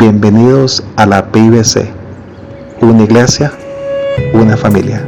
Bienvenidos a la PIBC, una iglesia, una familia.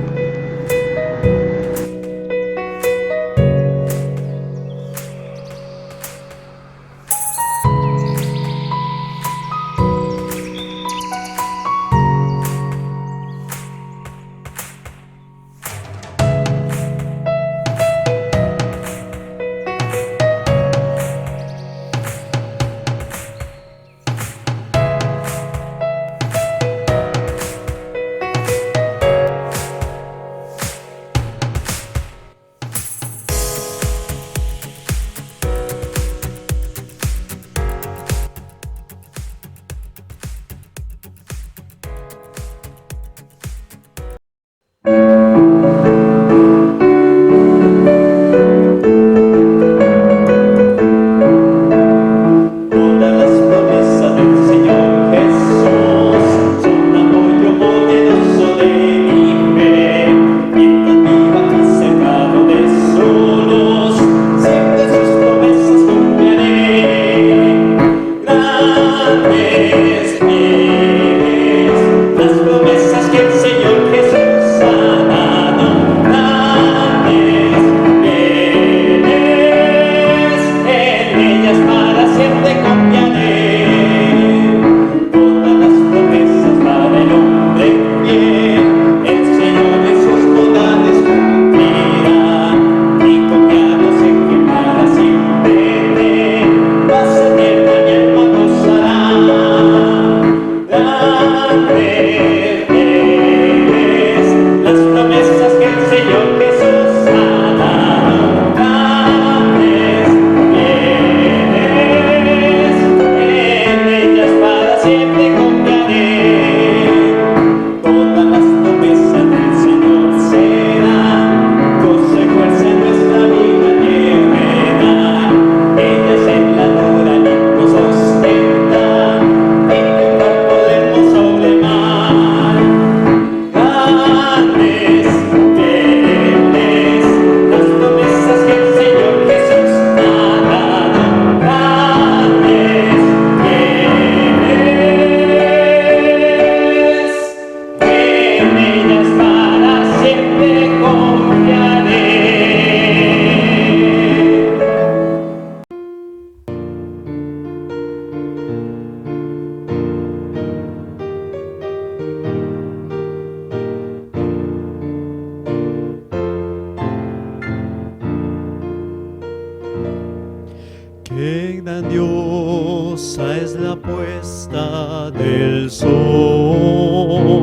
del sol.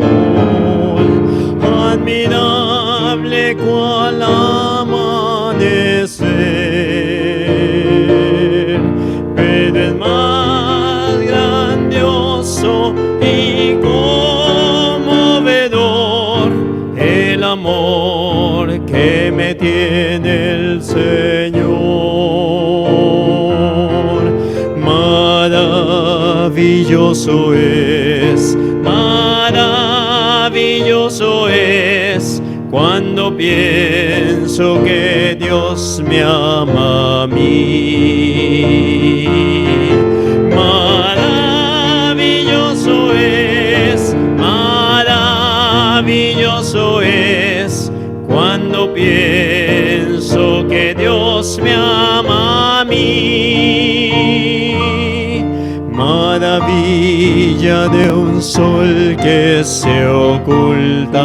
Admirable cual amanecer, pero es más grandioso y conmovedor el amor que me tiene el Señor. Maravilloso es cuando pienso que Dios me ama a mí. Maravilloso es cuando pienso que Dios me ama a mí. Maravilla de un sol que se oculta,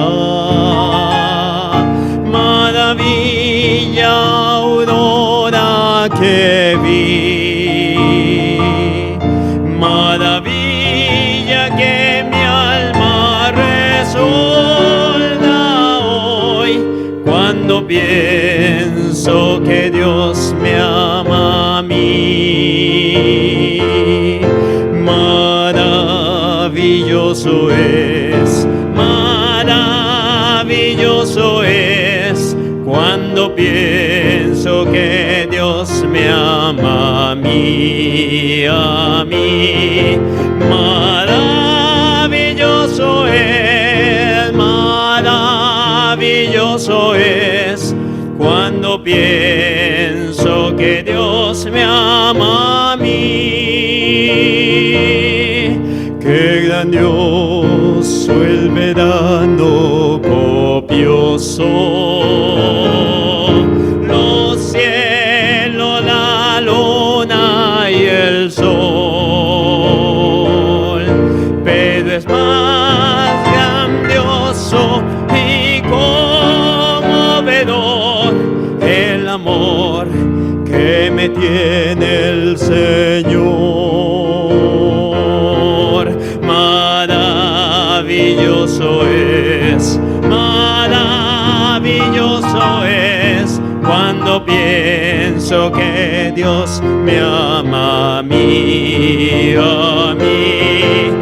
maravilla aurora que vi, maravilla que mi alma resulta hoy cuando pienso que Dios me ama a mí. Maravilloso es cuando pienso que Dios me ama a mí, a mí. Maravilloso es cuando pienso que Dios me ama a mí. Qué grandioso el verano copioso, los cielos, la luna y el sol, pero es más grandioso y conmovedor el amor que me tiene el Señor. Maravilloso es cuando pienso que Dios me ama a mí, a mí.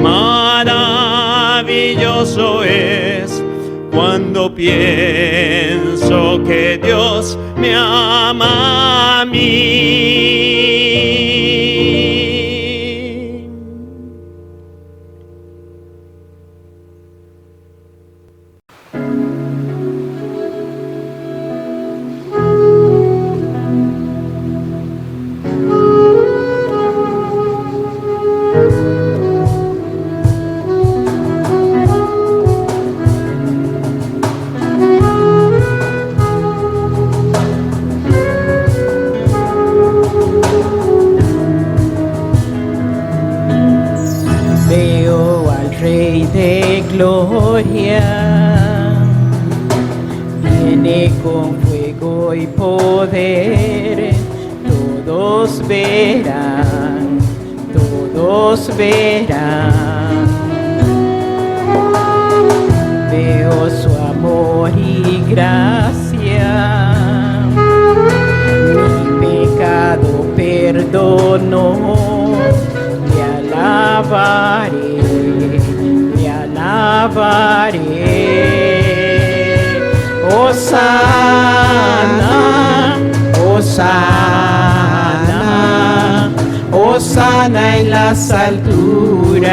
Maravilloso es cuando pienso que Dios me ama a mí. Gloria viene con fuego y poder, todos verán, veo su amor y gracia, mi pecado perdonó, le alabaré. Hosana, Hosana, Hosana en las alturas.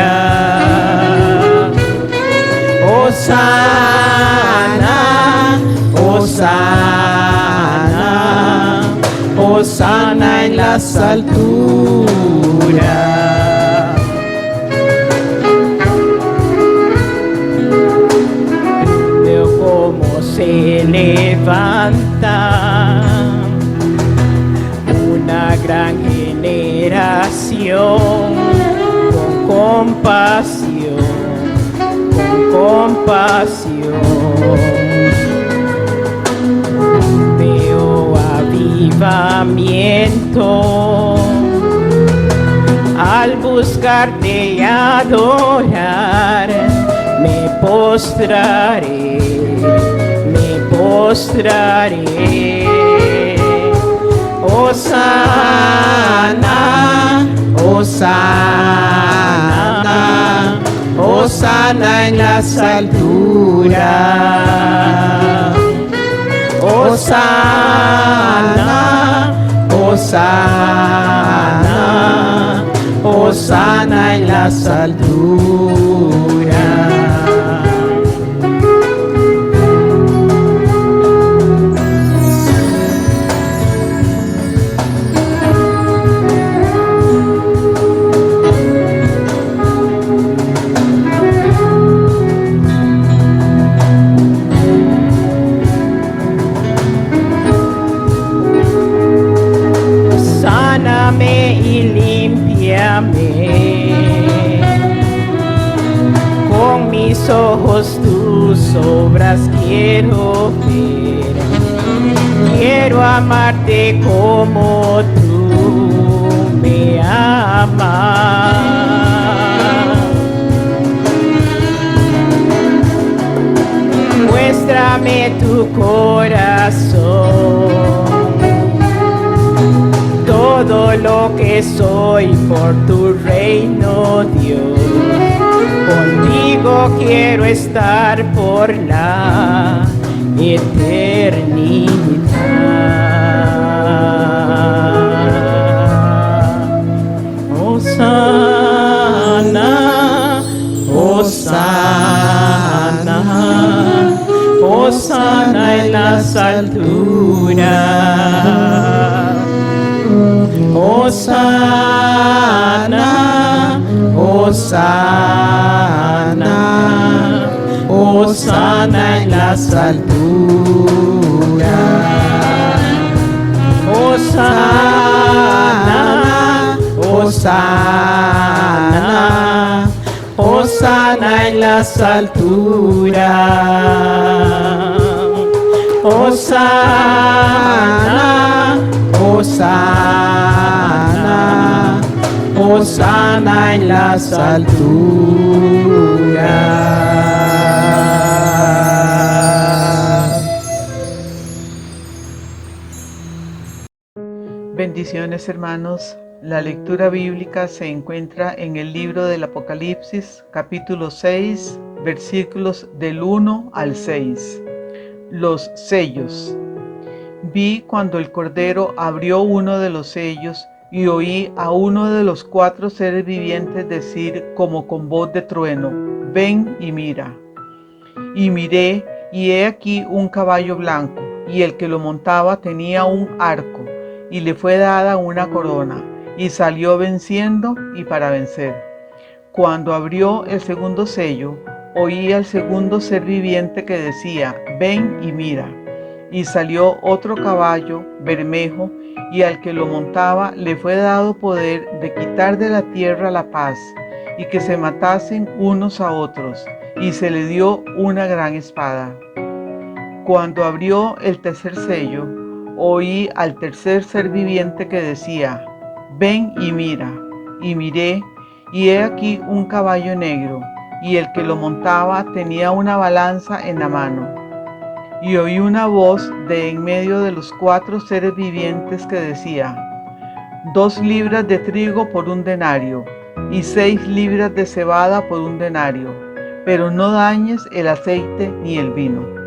Hosana, Hosana, Hosana en las alturas. Se levanta una gran generación con compasión, veo avivamiento buscarte y adorar, me postraré, me postraré. Hosana, Hosana, Hosana en las alturas. Hosana, Hosana, Hosana en las alturas. Sáname y límpiame, con mis ojos tus obras quiero ver, quiero amarte como tú me amas. Muéstrame tu corazón, todo lo que soy por tu reino, Dios. Contigo quiero estar por la eternidad. Hosana, Hosana, Hosana en las alturas. Hosana, Hosana, Hosana en las alturas. Hosana, Hosana, Hosana en las alturas. Hosana, Hosana, Hosana en las alturas. Bendiciones, hermanos. La lectura bíblica se encuentra en el libro del Apocalipsis, capítulo 6, versículos del 1 al 6. Los sellos. Vi cuando el Cordero abrió uno de los sellos y oí a uno de los 4 seres vivientes decir como con voz de trueno: ven y mira. Y miré, y he aquí un caballo blanco, y el que lo montaba tenía un arco, y le fue dada una corona, y salió venciendo y para vencer. Cuando abrió el segundo sello, oí al segundo ser viviente que decía: ven y mira. Y salió otro caballo bermejo, y al que lo montaba le fue dado poder de quitar de la tierra la paz, y que se matasen unos a otros, y se le dio una gran espada. Cuando abrió el tercer sello, oí al tercer ser viviente que decía: ven y mira. Y miré, y he aquí un caballo negro, y el que lo montaba tenía una balanza en la mano. Y oí una voz de en medio de los 4 seres vivientes que decía: 2 libras de trigo por un denario, y 6 libras de cebada por un denario, pero no dañes el aceite ni el vino.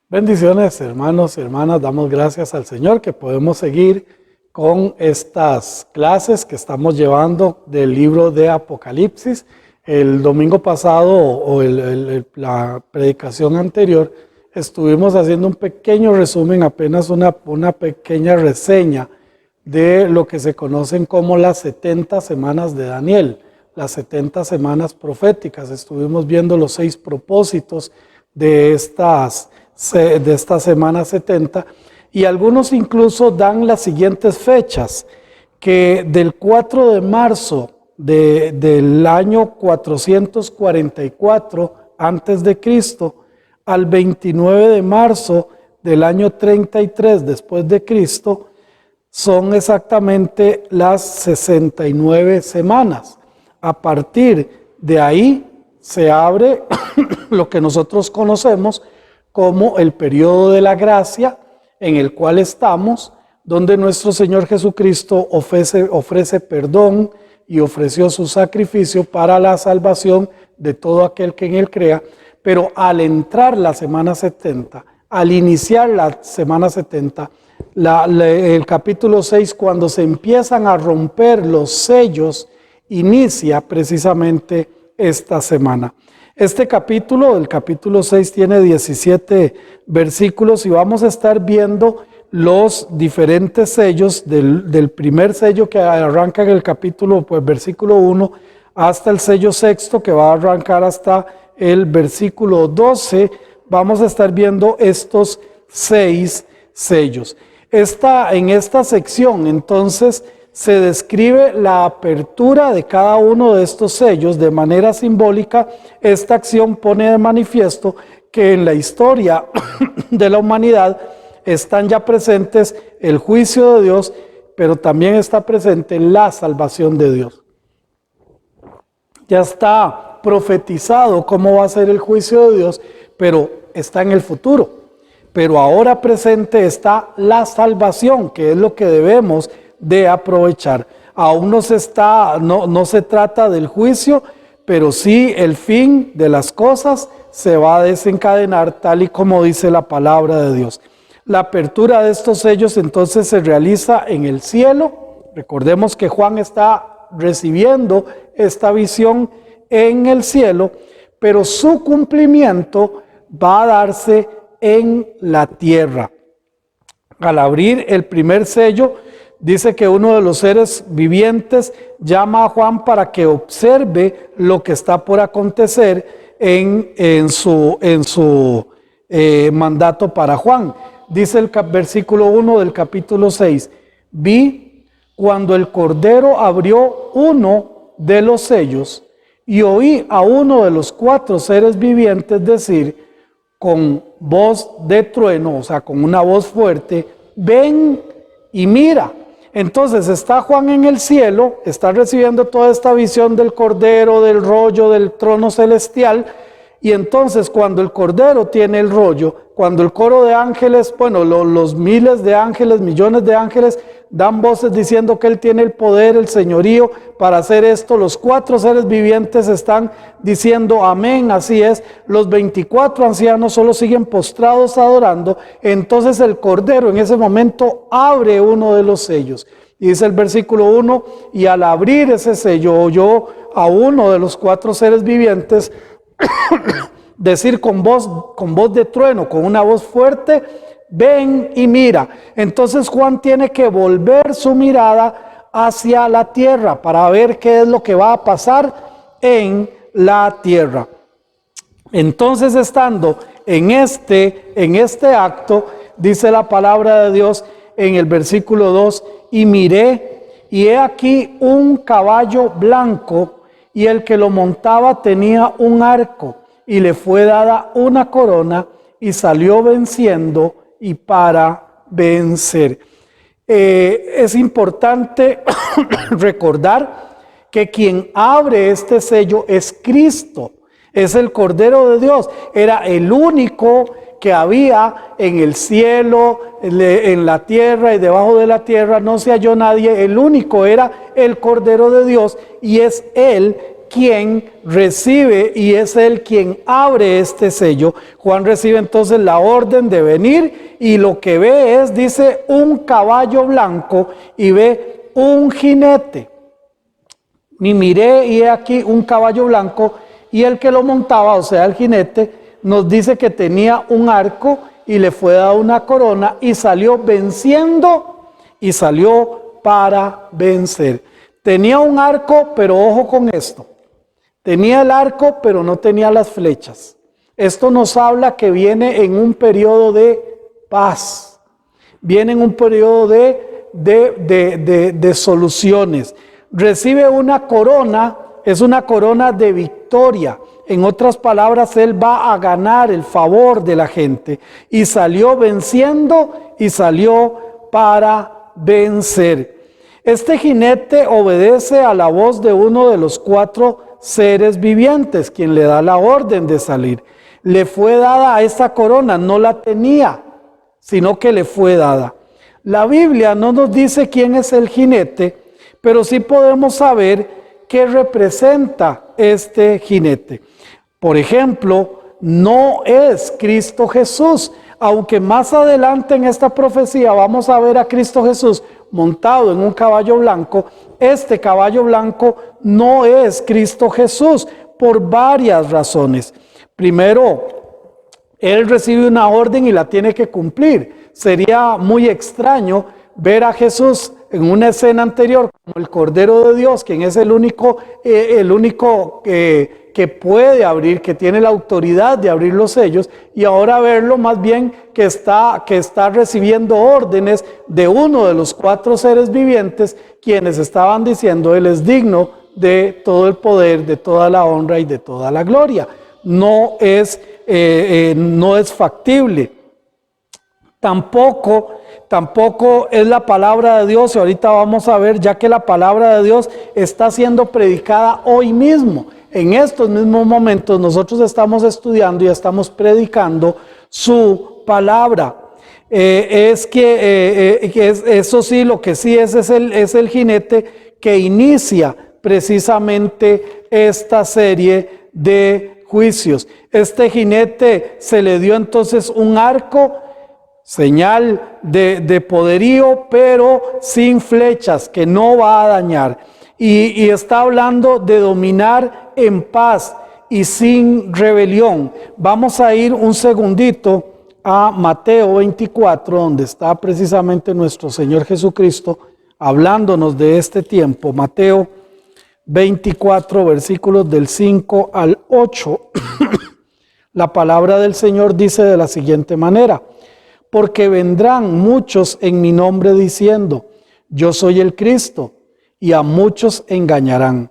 Bendiciones, hermanos y hermanas. Damos gracias al Señor que podemos seguir con estas clases que estamos llevando del libro de Apocalipsis. El domingo pasado o la predicación anterior estuvimos haciendo un pequeño resumen, apenas una pequeña reseña de lo que se conocen como las 70 semanas de Daniel, las 70 semanas proféticas. Estuvimos viendo los 6 propósitos de estas semana 70, y algunos incluso dan las siguientes fechas: que del 4 de marzo del año 444 antes de Cristo al 29 de marzo del año 33 después de Cristo, son exactamente las 69 semanas. A partir de ahí se abre lo que nosotros conocemos como el periodo de la gracia, en el cual estamos, donde nuestro Señor Jesucristo ofrece perdón y ofreció su sacrificio para la salvación de todo aquel que en Él crea. Pero al entrar la semana 70, al iniciar la semana 70, el capítulo 6, cuando se empiezan a romper los sellos, inicia precisamente esta semana. Este capítulo, el capítulo 6, tiene 17 versículos y vamos a estar viendo los diferentes sellos del primer sello que arranca en el capítulo, pues versículo 1, hasta el sello sexto que va a arrancar hasta el versículo 12. Vamos a estar viendo estos 6 sellos. En esta sección, entonces, se describe la apertura de cada uno de estos sellos de manera simbólica. Esta acción pone de manifiesto que en la historia de la humanidad están ya presentes el juicio de Dios, pero también está presente la salvación de Dios. Ya está profetizado cómo va a ser el juicio de Dios, pero está en el futuro. Pero ahora presente está la salvación, que es lo que debemos de aprovechar. Aún no se trata del juicio, pero sí el fin de las cosas se va a desencadenar tal y como dice la palabra de Dios. La apertura de estos sellos entonces se realiza en el cielo. Recordemos que Juan está recibiendo esta visión en el cielo, pero su cumplimiento va a darse en la tierra. Al abrir el primer sello, dice que uno de los seres vivientes llama a Juan para que observe lo que está por acontecer en su mandato para Juan. Dice el versículo 1 del capítulo 6, vi cuando el Cordero abrió uno de los sellos y oí a uno de los 4 seres vivientes decir con voz de trueno, o sea, con una voz fuerte, ven y mira. Entonces está Juan en el cielo, está recibiendo toda esta visión del Cordero, del rollo, del trono celestial, y entonces cuando el Cordero tiene el rollo, cuando el coro de ángeles, bueno, los miles de ángeles, millones de ángeles, dan voces diciendo que Él tiene el poder, el señorío para hacer esto, los 4 seres vivientes están diciendo amén, así es, los 24 ancianos solo siguen postrados adorando. Entonces el Cordero en ese momento abre uno de los sellos, y dice el versículo 1, y al abrir ese sello oyó a uno de los 4 seres vivientes decir con voz de trueno, con una voz fuerte, ven y mira. Entonces Juan tiene que volver su mirada hacia la tierra para ver qué es lo que va a pasar en la tierra. Entonces, estando en este acto, dice la palabra de Dios en el versículo 2, y miré, y he aquí un caballo blanco, y el que lo montaba tenía un arco, y le fue dada una corona, y salió venciendo y para vencer. Es importante recordar que quien abre este sello es Cristo, es el Cordero de Dios. Era el único que había en el cielo, en la tierra y debajo de la tierra, no se halló nadie. El único era el Cordero de Dios, y es Él quien recibe y es Él quien abre este sello. Juan recibe entonces la orden de venir, y lo que ve es, dice, un caballo blanco, y ve un jinete. Y miré, y he aquí un caballo blanco, y el que lo montaba, o sea el jinete, nos dice que tenía un arco, y le fue dada una corona, y salió venciendo, y salió para vencer. Tenía un arco, pero ojo con esto. Tenía el arco, pero no tenía las flechas. Esto nos habla que viene en un periodo de paz. Viene en un periodo de soluciones. recibe una corona, es una corona de victoria. En otras palabras, él va a ganar el favor de la gente. Y salió venciendo y salió para vencer. Este jinete obedece a la voz de uno de los 4 seres vivientes, quien le da la orden de salir. Le fue dada esta corona, no la tenía, sino que le fue dada. La Biblia no nos dice quién es el jinete, pero sí podemos saber qué representa este jinete. Por ejemplo, no es Cristo Jesús, aunque más adelante en esta profecía vamos a ver a Cristo Jesús montado en un caballo blanco. Este caballo blanco no es Cristo Jesús por varias razones. Primero, él recibe una orden y la tiene que cumplir. Sería muy extraño ver a Jesús en una escena anterior como el Cordero de Dios, quien es el único que puede abrir, que tiene la autoridad de abrir los sellos, y ahora verlo más bien que está recibiendo órdenes de uno de los 4 seres vivientes, quienes estaban diciendo: Él es digno de todo el poder, de toda la honra y de toda la gloria. No es factible. Tampoco es la palabra de Dios, y ahorita vamos a ver, ya que la palabra de Dios está siendo predicada hoy mismo. En estos mismos momentos nosotros estamos estudiando y estamos predicando su palabra. Eso sí, lo que sí es el jinete que inicia precisamente esta serie de juicios. Este jinete se le dio entonces un arco, señal de poderío, pero sin flechas, que no va a dañar. Y está hablando de dominar en paz y sin rebelión. Vamos a ir un segundito a Mateo 24, donde está precisamente nuestro Señor Jesucristo hablándonos de este tiempo. Mateo 24, versículos del 5 al 8. La palabra del Señor dice de la siguiente manera: porque vendrán muchos en mi nombre diciendo: yo soy el Cristo, y a muchos engañarán.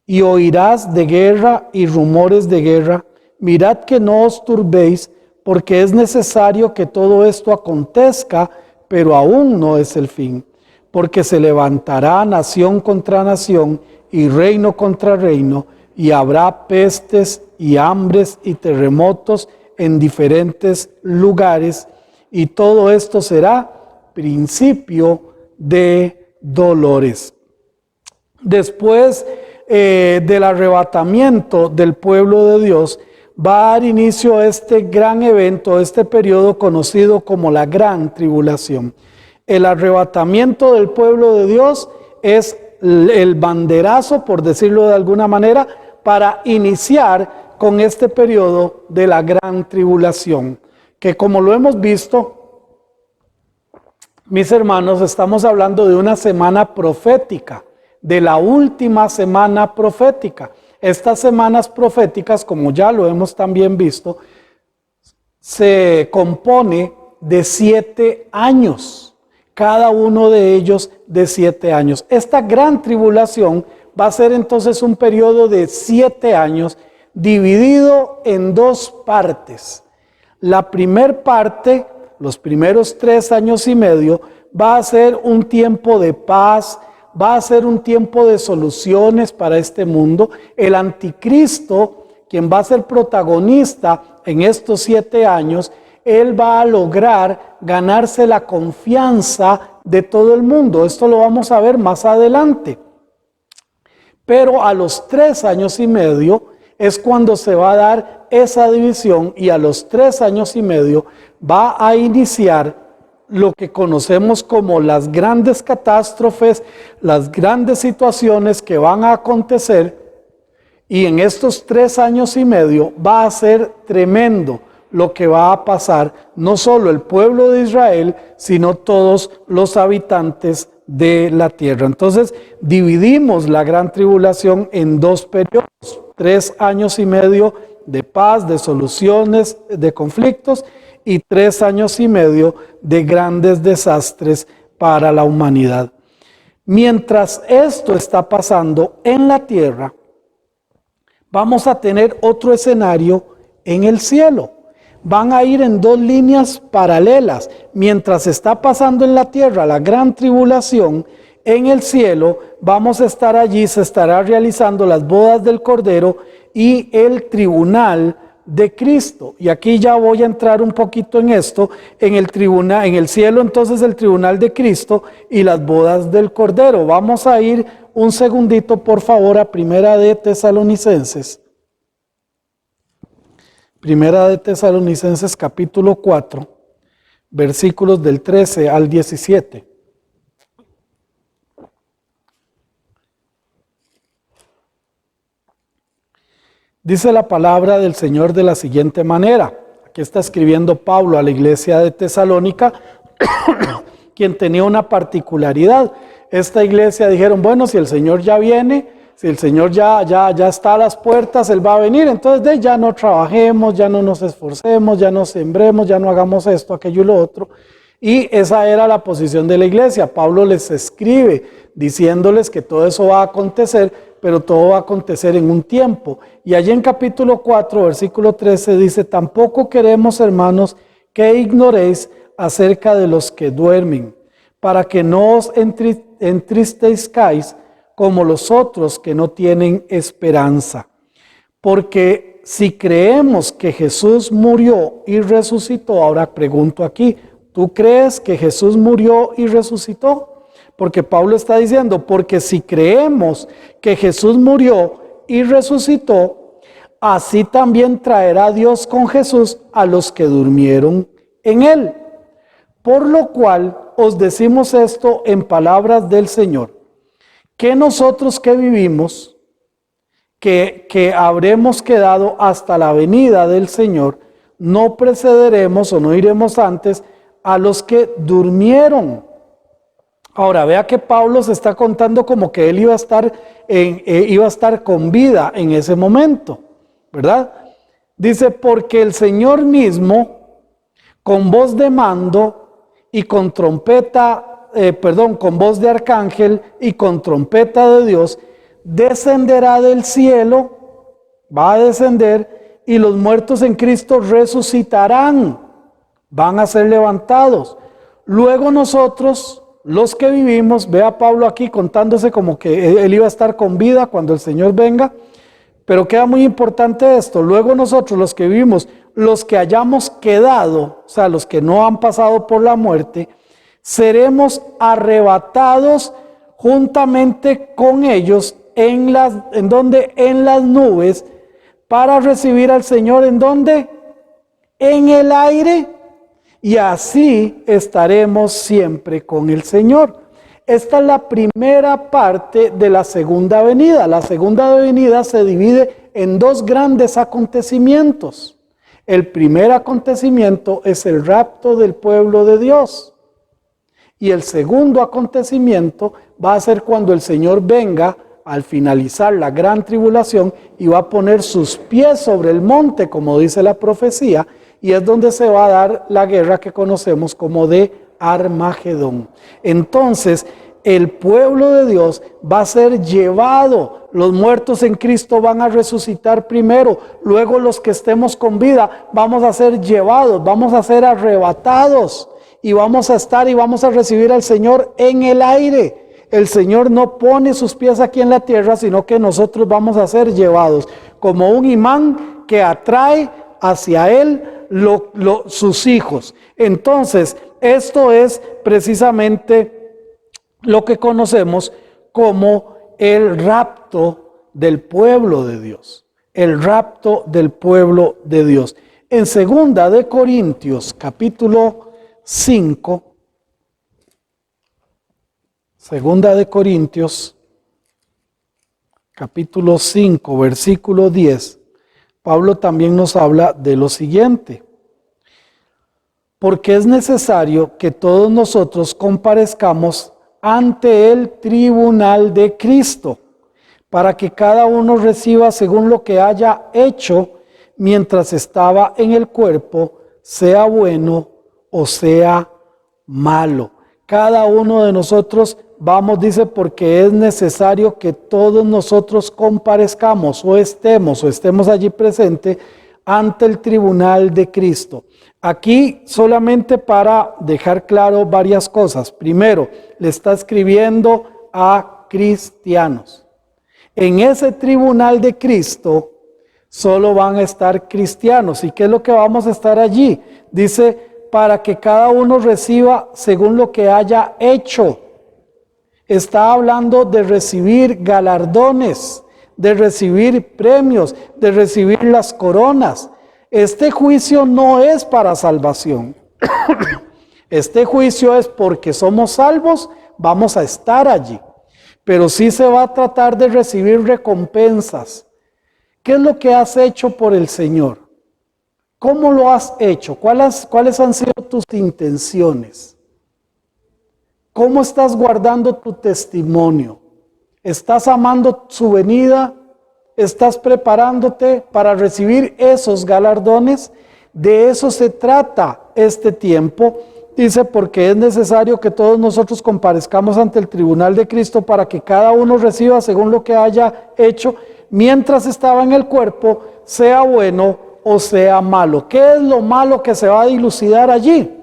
Y oirás de guerra y rumores de guerra. Mirad que no os turbéis, porque es necesario que todo esto acontezca, pero aún no es el fin. Porque se levantará nación contra nación y reino contra reino, y habrá pestes y hambres y terremotos en diferentes lugares, y todo esto será principio de dolores. Después del arrebatamiento del pueblo de Dios, va a dar inicio a este gran evento, este periodo conocido como la Gran Tribulación. El arrebatamiento del pueblo de Dios es el banderazo, por decirlo de alguna manera, para iniciar con este periodo de la Gran Tribulación, que, como lo hemos visto, mis hermanos, estamos hablando de una semana profética, de la última semana profética. Estas semanas proféticas, como ya lo hemos también visto, se compone de 7 años, cada uno de ellos de 7 años. Esta gran tribulación va a ser entonces un periodo de 7 años dividido en 2 partes. La primer parte, los primeros 3 años y medio, va a ser un tiempo de paz, va a ser un tiempo de soluciones para este mundo. El anticristo, quien va a ser protagonista en estos 7 años, él va a lograr ganarse la confianza de todo el mundo. Esto lo vamos a ver más adelante. Pero a los 3 años y medio es cuando se va a dar esa división, y a los 3 años y medio va a iniciar lo que conocemos como las grandes catástrofes, las grandes situaciones que van a acontecer, y en estos 3 años y medio va a ser tremendo lo que va a pasar, no solo el pueblo de Israel, sino todos los habitantes de la tierra. Entonces, dividimos la gran tribulación en 2 periodos, 3 años y medio de paz, de soluciones, de conflictos, y 3 años y medio de grandes desastres para la humanidad. Mientras esto está pasando en la tierra, vamos a tener otro escenario en el cielo. Van a ir en dos líneas paralelas. Mientras está pasando en la tierra la gran tribulación, en el cielo vamos a estar allí, se estará realizando las bodas del Cordero y el tribunal de Cristo. Y aquí ya voy a entrar un poquito en esto, en el tribunal, en el cielo entonces el tribunal de Cristo y las bodas del Cordero. Vamos a ir un segundito por favor a Primera de Tesalonicenses. Primera de Tesalonicenses capítulo 4, versículos del 13 al 17. Dice la palabra del Señor de la siguiente manera. Aquí está escribiendo Pablo a la iglesia de Tesalónica, quien tenía una particularidad. Esta iglesia dijeron, bueno, si el Señor ya viene, si el Señor ya está a las puertas, Él va a venir, entonces ya no trabajemos, ya no nos esforcemos, ya no sembremos, ya no hagamos esto, aquello y lo otro. Y esa era la posición de la iglesia. Pablo les escribe diciéndoles que todo eso va a acontecer, pero todo va a acontecer en un tiempo. Y allí en capítulo 4, versículo 13 dice, tampoco queremos, hermanos, que ignoréis acerca de los que duermen, para que no os entristezcáis como los otros que no tienen esperanza. Porque si creemos que Jesús murió y resucitó, ahora pregunto aquí, ¿tú crees que Jesús murió y resucitó? Porque Pablo está diciendo, porque si creemos que Jesús murió y resucitó, así también traerá Dios con Jesús a los que durmieron en él. Por lo cual os decimos esto en palabras del Señor, que nosotros que vivimos, que habremos quedado hasta la venida del Señor, no precederemos o no iremos antes a los que durmieron. Ahora, vea que Pablo se está contando como que él iba a estar con vida en ese momento, ¿verdad? Dice, porque el Señor mismo, con voz de mando y con con voz de arcángel y con trompeta de Dios, descenderá del cielo, va a descender, y los muertos en Cristo resucitarán, van a ser levantados. Luego nosotros, los que vivimos, vea Pablo aquí contándose como que él iba a estar con vida cuando el Señor venga, pero queda muy importante esto. Luego nosotros, los que vivimos, los que hayamos quedado, o sea, los que no han pasado por la muerte, seremos arrebatados juntamente con ellos en las nubes para recibir al Señor. ¿En dónde? En el aire, y así estaremos siempre con el Señor. Esta es la primera parte de la segunda venida. La segunda venida se divide en dos grandes acontecimientos. El primer acontecimiento es el rapto del pueblo de Dios. Y el segundo acontecimiento va a ser cuando el Señor venga al finalizar la gran tribulación y va a poner sus pies sobre el monte, como dice la profecía, y es donde se va a dar la guerra que conocemos como de Armagedón. Entonces, el pueblo de Dios va a ser llevado, los muertos en Cristo van a resucitar primero, luego los que estemos con vida vamos a ser llevados, vamos a ser arrebatados. Y vamos a estar y vamos a recibir al Señor en el aire. El Señor no pone sus pies aquí en la tierra, sino que nosotros vamos a ser llevados como un imán que atrae hacia Él sus hijos. Entonces, esto es precisamente lo que conocemos como el rapto del pueblo de Dios. El rapto del pueblo de Dios. En 2 de Corintios, capítulo 5, Segunda de Corintios, capítulo 5, versículo 10, Pablo también nos habla de lo siguiente. Porque es necesario que todos nosotros comparezcamos ante el tribunal de Cristo, para que cada uno reciba según lo que haya hecho mientras estaba en el cuerpo, sea bueno o sea malo. cada uno de nosotros vamos, dice, porque es necesario que todos nosotros comparezcamos o estemos allí presentes ante el tribunal de Cristo. Aquí solamente para dejar claro varias cosas. Primero, le está escribiendo a cristianos. En ese tribunal de Cristo solo van a estar cristianos. ¿Y qué es lo que vamos a estar allí? Dice, para que cada uno reciba según lo que haya hecho. Está hablando de recibir galardones, de recibir premios, de recibir las coronas. Este juicio no es para salvación. Este juicio es porque somos salvos, vamos a estar allí. Pero sí se va a tratar de recibir recompensas. ¿Qué es lo que has hecho por el Señor? ¿Cómo lo has hecho? ¿Cuáles han sido tus intenciones? ¿Cómo estás guardando tu testimonio? ¿Estás amando su venida? ¿Estás preparándote para recibir esos galardones? De eso se trata este tiempo. Dice, porque es necesario que todos nosotros comparezcamos ante el tribunal de Cristo para que cada uno reciba según lo que haya hecho, mientras estaba en el cuerpo, sea bueno o sea malo. ¿Qué es lo malo que se va a dilucidar allí?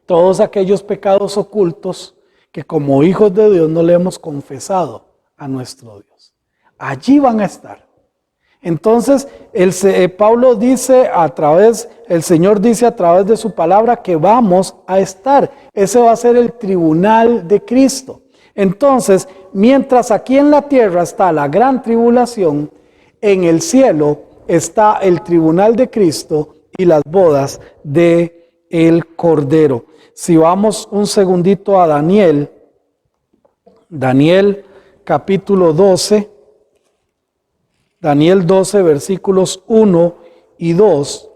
Todos aquellos pecados ocultos que como hijos de Dios no le hemos confesado a nuestro Dios. Allí van a estar. Entonces, Pablo dice el Señor dice a través de su palabra que vamos a estar. Ese va a ser el tribunal de Cristo. Entonces, mientras aquí en la tierra está la gran tribulación, en el cielo está el tribunal de Cristo y las bodas de el Cordero. Si vamos un segundito a Daniel capítulo 12, Daniel 12 versículos 1 y 2.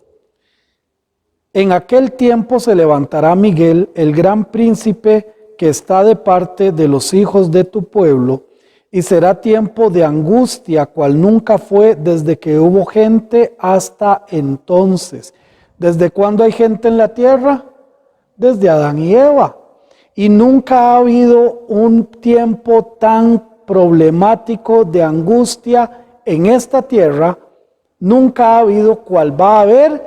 En aquel tiempo se levantará Miguel, el gran príncipe que está de parte de los hijos de tu pueblo, y será tiempo de angustia, cual nunca fue desde que hubo gente hasta entonces. ¿Desde cuándo hay gente en la tierra? Desde Adán y Eva. Y nunca ha habido un tiempo tan problemático de angustia en esta tierra, nunca ha habido cual va a haber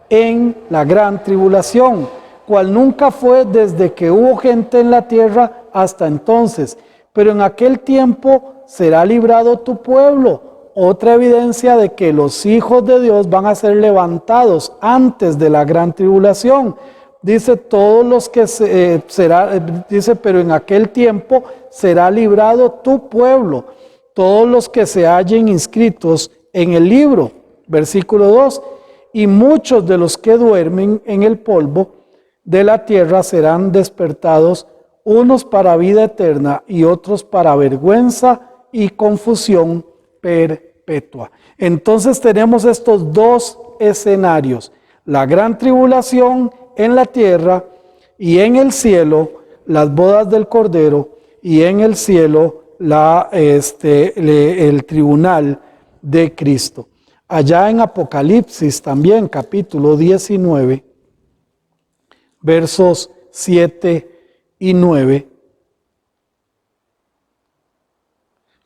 en la gran tribulación, cual nunca fue desde que hubo gente en la tierra hasta entonces. Pero en aquel tiempo será librado tu pueblo. Otra evidencia de que los hijos de Dios van a ser levantados antes de la gran tribulación. Dice, todos los que pero en aquel tiempo será librado tu pueblo, todos los que se hallen inscritos en el libro. Versículo 2, y muchos de los que duermen en el polvo de la tierra serán despertados, unos para vida eterna y otros para vergüenza y confusión perpetua. Entonces tenemos estos dos escenarios, la gran tribulación en la tierra y en el cielo las bodas del Cordero, y en el cielo el tribunal de Cristo. Allá en Apocalipsis también, capítulo 19, versos 7 y 9.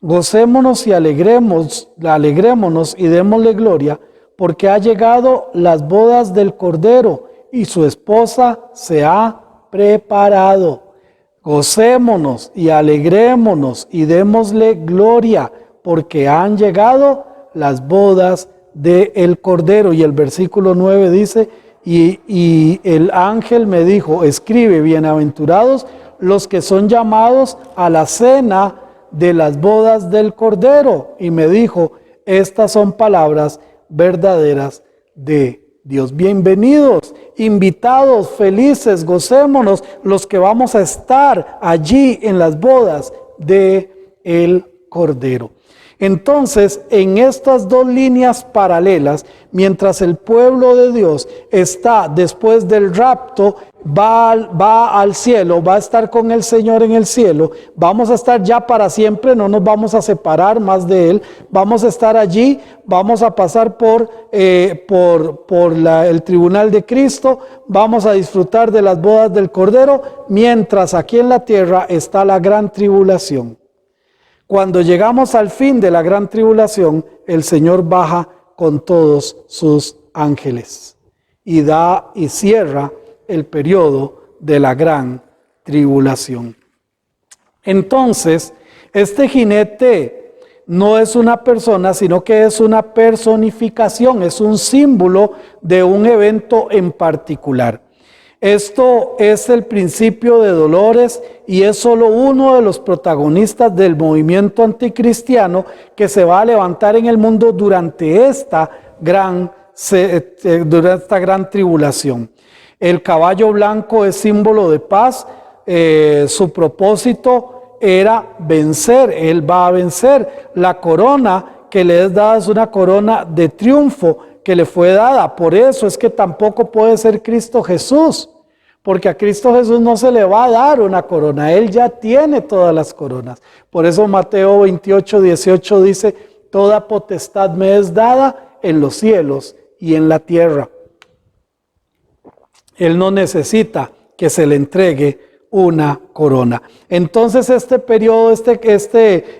Gocémonos y alegrémonos y démosle gloria, porque ha llegado las bodas del Cordero y su esposa se ha preparado. Gocémonos y alegrémonos y démosle gloria, porque han llegado las bodas del Cordero. Y el versículo 9 dice, y el ángel me dijo, escribe, bienaventurados los que son llamados a la cena de las bodas del Cordero. Y me dijo, estas son palabras verdaderas de Dios. Bienvenidos, invitados, felices, gocémonos los que vamos a estar allí en las bodas de el Cordero. Entonces, en estas dos líneas paralelas, mientras el pueblo de Dios está después del rapto, va al cielo, va a estar con el Señor en el cielo, vamos a estar ya para siempre, no nos vamos a separar más de Él, vamos a estar allí, vamos a pasar por el tribunal de Cristo, vamos a disfrutar de las bodas del Cordero, mientras aquí en la tierra está la gran tribulación. Cuando llegamos al fin de la gran tribulación, el Señor baja con todos sus ángeles y cierra el periodo de la gran tribulación. Entonces, este jinete no es una persona, sino que es una personificación, es un símbolo de un evento en particular. Esto es el principio de dolores y es solo uno de los protagonistas del movimiento anticristiano que se va a levantar en el mundo durante esta gran tribulación. El caballo blanco es símbolo de paz, su propósito era vencer, él va a vencer. La corona que le es dada es una corona de triunfo que le fue dada. Por eso es que tampoco puede ser Cristo Jesús, porque a Cristo Jesús no se le va a dar una corona, Él ya tiene todas las coronas. Por eso Mateo 28, 18 dice, toda potestad me es dada en los cielos y en la tierra. Él no necesita que se le entregue una corona. Entonces este periodo,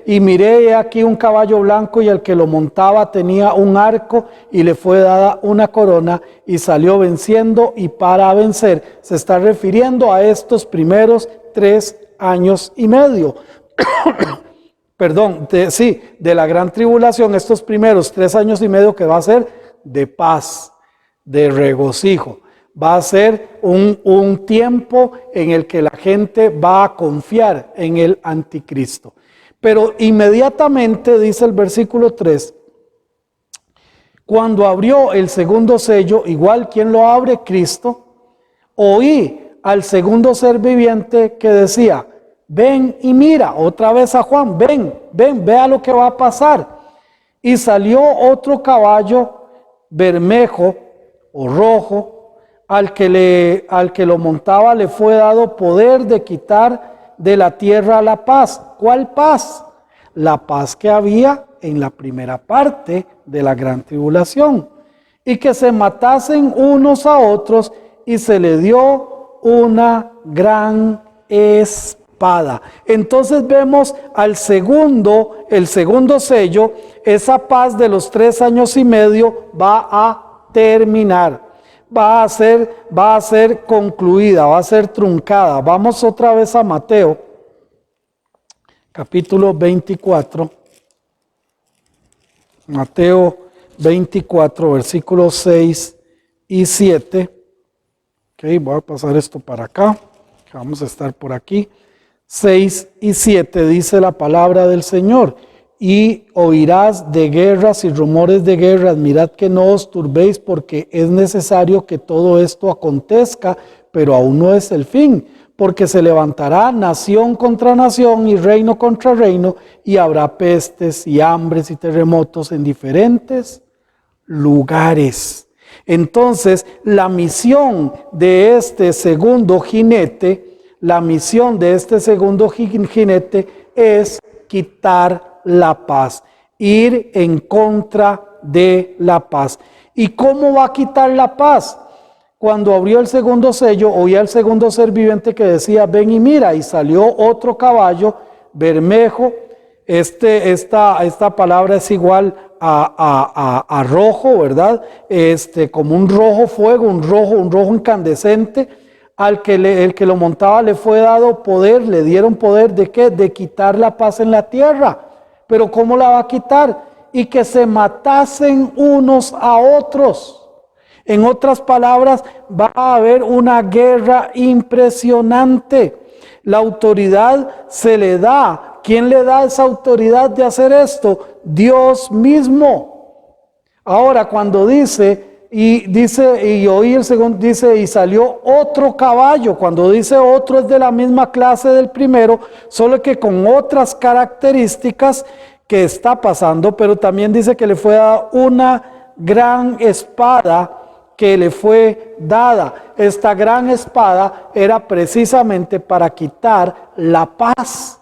y miré aquí un caballo blanco y el que lo montaba tenía un arco y le fue dada una corona y salió venciendo, y para vencer se está refiriendo a estos primeros 3 años y medio. Perdón, de la gran tribulación, estos primeros 3 años y medio que va a ser de paz, de regocijo. Va a ser un tiempo en el que la gente va a confiar en el anticristo. Pero inmediatamente, dice el versículo 3, cuando abrió el segundo sello, igual quien lo abre, Cristo, oí al segundo ser viviente que decía, ven y mira, otra vez a Juan, ven, vea lo que va a pasar. Y salió otro caballo bermejo o rojo, al que lo montaba le fue dado poder de quitar de la tierra la paz. ¿Cuál paz? La paz que había en la primera parte de la gran tribulación. Y que se matasen unos a otros, y se le dio una gran espada. Entonces vemos el segundo sello, esa paz de los 3 años y medio va a terminar. Va a ser concluida, va a ser truncada. Vamos otra vez a Mateo, capítulo 24. Mateo 24, versículos 6 y 7. Ok, voy a pasar esto para acá. Vamos a estar por aquí. 6 y 7 dice la palabra del Señor. Y oirás de guerras y rumores de guerras, mirad que no os turbéis, porque es necesario que todo esto acontezca, pero aún no es el fin, porque se levantará nación contra nación y reino contra reino, y habrá pestes y hambres y terremotos en diferentes lugares. Entonces, la misión de este segundo jinete, es quitar la paz, ir en contra de la paz. ¿Y cómo va a quitar la paz? Cuando abrió el segundo sello, oía el segundo ser viviente que decía, ven y mira, y salió otro caballo bermejo. Esta palabra es igual a rojo, ¿verdad? Como un rojo fuego, un rojo incandescente. El que lo montaba le fue dado poder, le dieron poder ¿de qué? De quitar la paz en la tierra. Pero ¿cómo la va a quitar? Y que se matasen unos a otros. En otras palabras, va a haber una guerra impresionante. La autoridad se le da. ¿Quién le da esa autoridad de hacer esto? Dios mismo. Ahora, cuando y oí el segundo, dice, y salió otro caballo. Cuando dice otro, es de la misma clase del primero, solo que con otras características que está pasando, pero también dice que le fue dada una gran espada que le fue dada. Esta gran espada era precisamente para quitar la paz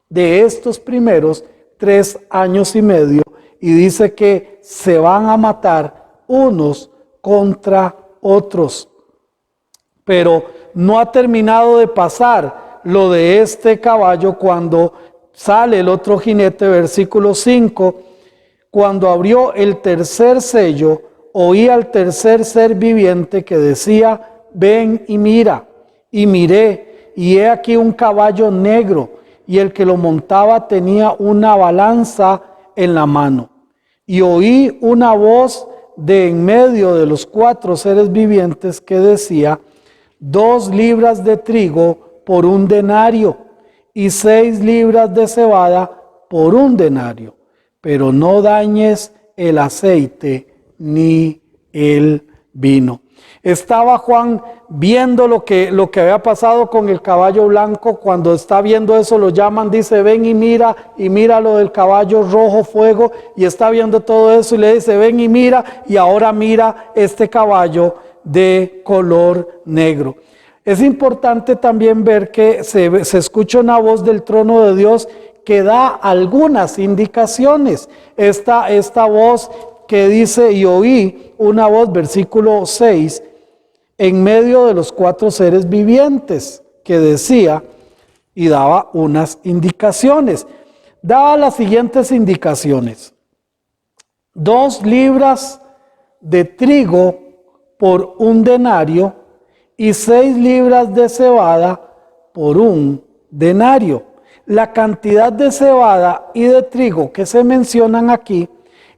de estos primeros 3 años y medio, y dice que se van a matar unos contra otros. Pero no ha terminado de pasar lo de este caballo cuando sale el otro jinete, versículo 5, cuando abrió el tercer sello, oí al tercer ser viviente que decía, ven y mira. Y miré, y he aquí un caballo negro, y el que lo montaba tenía una balanza en la mano. Y oí una voz de en medio de los 4 seres vivientes que decía, 2 libras de trigo por 1 denario, y 6 libras de cebada por 1 denario, pero no dañes el aceite ni el vino. Estaba Juan viendo lo que había pasado con el caballo blanco. Cuando está viendo eso lo llaman, dice, ven y mira lo del caballo rojo fuego, y está viendo todo eso y le dice, ven y mira, y ahora mira este caballo de color negro. Es importante también ver que se escucha una voz del trono de Dios que da algunas indicaciones. Esta voz que dice, y oí una voz, versículo 6, en medio de los 4 seres vivientes, que decía, y daba unas indicaciones. Daba las siguientes indicaciones: 2 libras de trigo por 1 denario, y 6 libras de cebada por 1 denario. La cantidad de cebada y de trigo que se mencionan aquí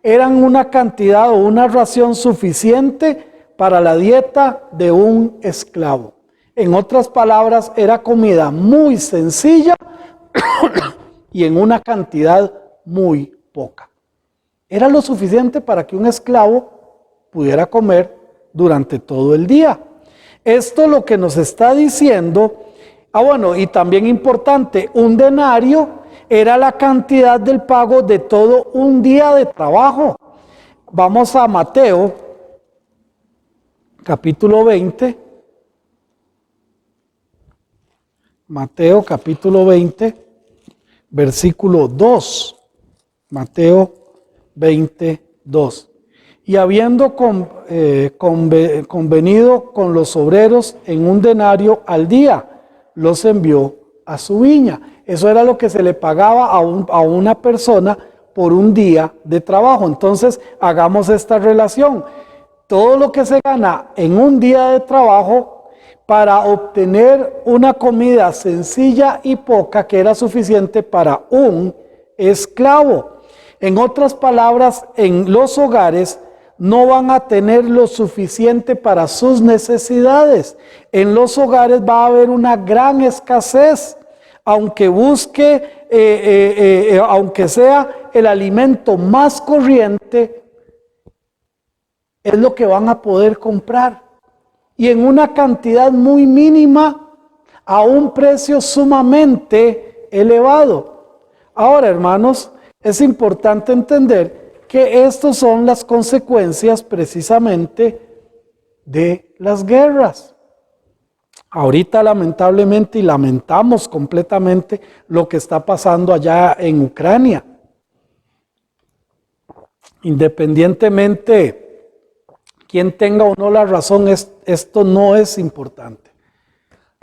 eran una cantidad o una ración suficiente para la dieta de un esclavo. En otras palabras, era comida muy sencilla y en una cantidad muy poca. Era lo suficiente para que un esclavo pudiera comer durante todo el día. Esto lo que nos está diciendo, y también importante, 1 denario era la cantidad del pago de todo un día de trabajo. Vamos a Mateo, capítulo 20. Mateo, capítulo 20, versículo 2. Mateo 20, 2. Y habiendo convenido con los obreros en 1 denario al día, los envió a su viña. Eso era lo que se le pagaba a una persona por un día de trabajo. Entonces, hagamos esta relación. Todo lo que se gana en un día de trabajo para obtener una comida sencilla y poca que era suficiente para un esclavo. En otras palabras, en los hogares no van a tener lo suficiente para sus necesidades. En los hogares va a haber una gran escasez, aunque busque, aunque sea el alimento más corriente, es lo que van a poder comprar. Y en una cantidad muy mínima, a un precio sumamente elevado. Ahora, hermanos, es importante entender que estas son las consecuencias precisamente de las guerras. Ahorita lamentablemente, y lamentamos completamente lo que está pasando allá en Ucrania. Independientemente quien tenga o no la razón, esto no es importante.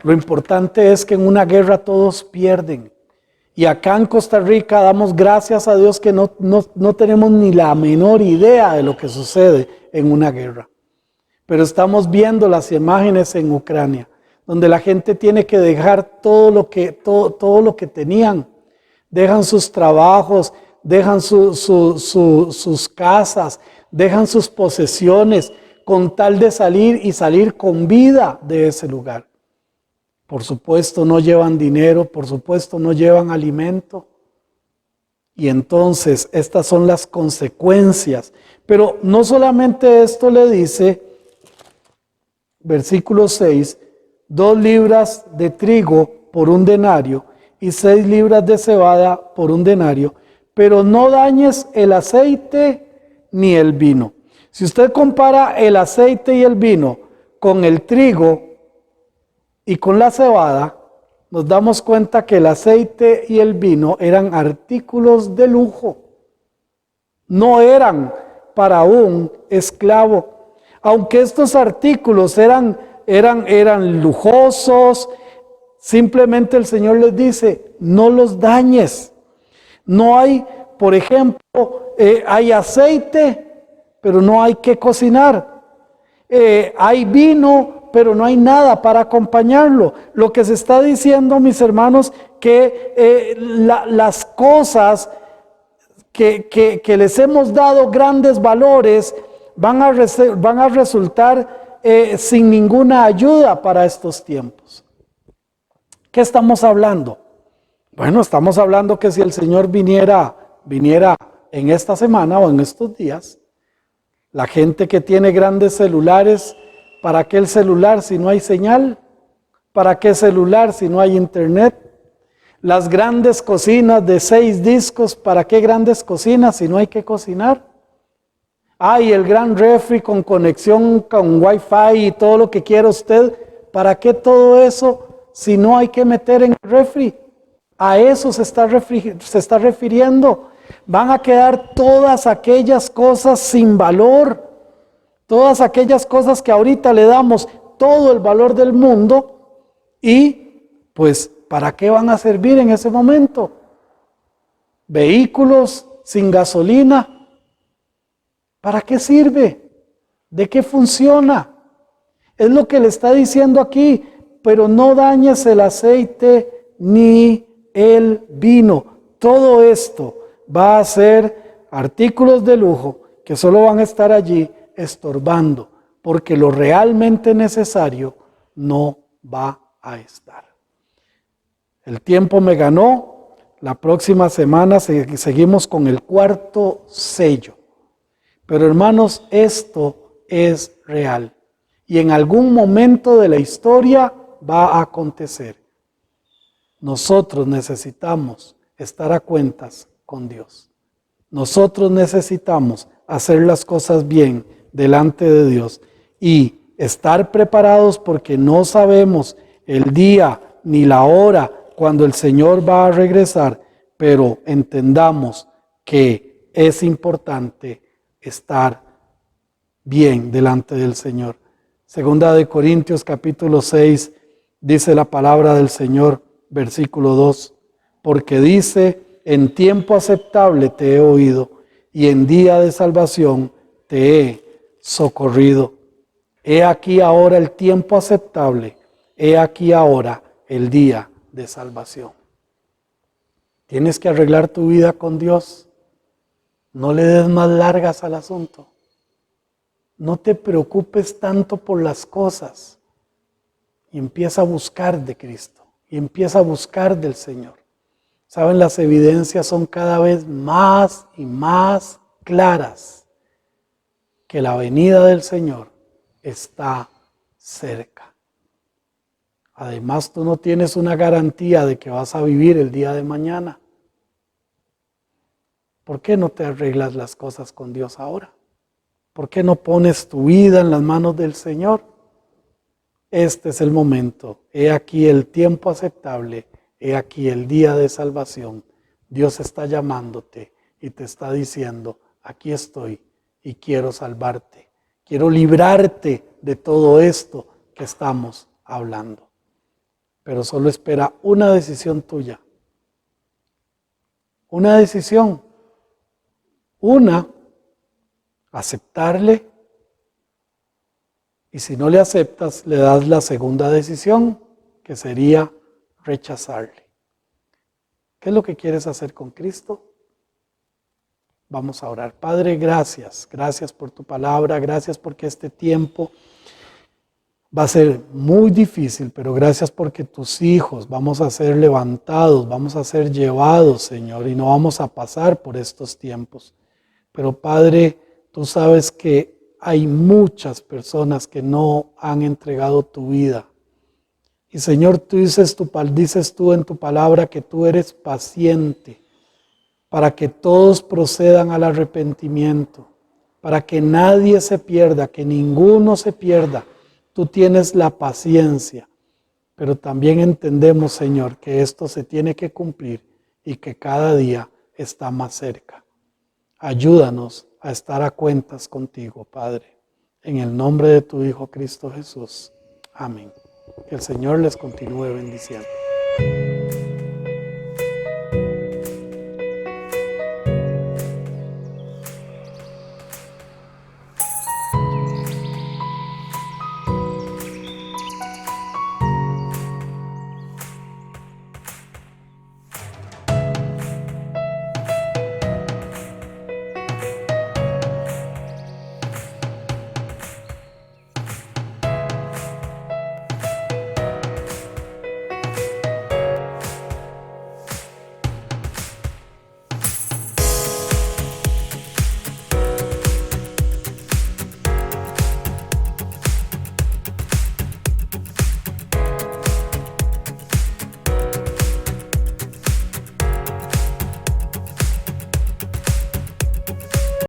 Lo importante es que en una guerra todos pierden. Y acá en Costa Rica damos gracias a Dios que no tenemos ni la menor idea de lo que sucede en una guerra. Pero estamos viendo las imágenes en Ucrania, donde la gente tiene que dejar todo lo que tenían. Dejan sus trabajos, dejan sus casas, dejan sus posesiones con tal de salir con vida de ese lugar. Por supuesto no llevan dinero, por supuesto no llevan alimento. Y entonces estas son las consecuencias. Pero no solamente esto le dice, versículo 6, 2 libras de trigo por 1 denario y 6 libras de cebada por 1 denario, pero no dañes el aceite ni el vino. Si usted compara el aceite y el vino con el trigo y con la cebada, nos damos cuenta que el aceite y el vino eran artículos de lujo. No eran para un esclavo. Aunque estos artículos eran lujosos, simplemente el Señor les dice, no los dañes. No hay, por ejemplo, hay aceite, pero no hay que cocinar. Hay vino, pero no hay nada para acompañarlo. Lo que se está diciendo, mis hermanos, que las cosas que les hemos dado grandes valores van a resultar sin ninguna ayuda para estos tiempos. ¿Qué estamos hablando? Bueno, estamos hablando que si el Señor viniera en esta semana o en estos días, la gente que tiene grandes celulares, ¿para qué el celular si no hay señal? ¿Para qué celular si no hay internet? Las grandes cocinas de 6 discos, ¿para qué grandes cocinas si no hay que cocinar? Y el gran refri con conexión con Wi-Fi y todo lo que quiera usted, ¿para qué todo eso si no hay que meter en el refri? A eso se está refiriendo. Van a quedar todas aquellas cosas sin valor, todas aquellas cosas que ahorita le damos todo el valor del mundo y pues ¿para qué van a servir en ese momento? Vehículos sin gasolina, ¿para qué sirve? ¿De qué funciona? Es lo que le está diciendo aquí, pero no dañes el aceite ni el vino. Todo esto va a ser artículos de lujo que solo van a estar allí estorbando, porque lo realmente necesario no va a estar. El tiempo me ganó. La próxima semana seguimos con el 4º sello. Pero hermanos, esto es real. Y en algún momento de la historia va a acontecer. Nosotros necesitamos estar a cuentas con Dios. Nosotros necesitamos hacer las cosas bien delante de Dios y estar preparados porque no sabemos el día ni la hora cuando el Señor va a regresar, pero entendamos que es importante estar bien delante del Señor. Segunda de Corintios capítulo 6 dice la palabra del Señor, versículo 2, porque dice, en tiempo aceptable te he oído y en día de salvación te he socorrido. He aquí ahora el tiempo aceptable, he aquí ahora el día de salvación. Tienes que arreglar tu vida con Dios. No le des más largas al asunto. No te preocupes tanto por las cosas y empieza a buscar de Cristo y empieza a buscar del Señor. Saben, las evidencias son cada vez más y más claras que la venida del Señor está cerca. Además, tú no tienes una garantía de que vas a vivir el día de mañana. ¿Por qué no te arreglas las cosas con Dios ahora? ¿Por qué no pones tu vida en las manos del Señor? Este es el momento. He aquí el tiempo aceptable. He aquí el día de salvación. Dios está llamándote y te está diciendo, aquí estoy y quiero salvarte. Quiero librarte de todo esto que estamos hablando. Pero solo espera una decisión tuya. Una decisión. Una, aceptarle. Y si no le aceptas, le das la segunda decisión, que sería rechazarle. ¿Qué es lo que quieres hacer con Cristo? Vamos a orar. Padre, gracias. Gracias por tu palabra. Gracias porque este tiempo va a ser muy difícil, pero gracias porque tus hijos vamos a ser levantados, vamos a ser llevados, Señor, y no vamos a pasar por estos tiempos. Pero Padre, tú sabes que hay muchas personas que no han entregado tu vida. Y Señor, tú dices tú en tu palabra que tú eres paciente para que todos procedan al arrepentimiento, para que nadie se pierda, que ninguno se pierda. Tú tienes la paciencia, pero también entendemos, Señor, que esto se tiene que cumplir y que cada día está más cerca. Ayúdanos a estar a cuentas contigo, Padre. En el nombre de tu Hijo Cristo Jesús. Amén. Que el Señor les continúe bendiciendo.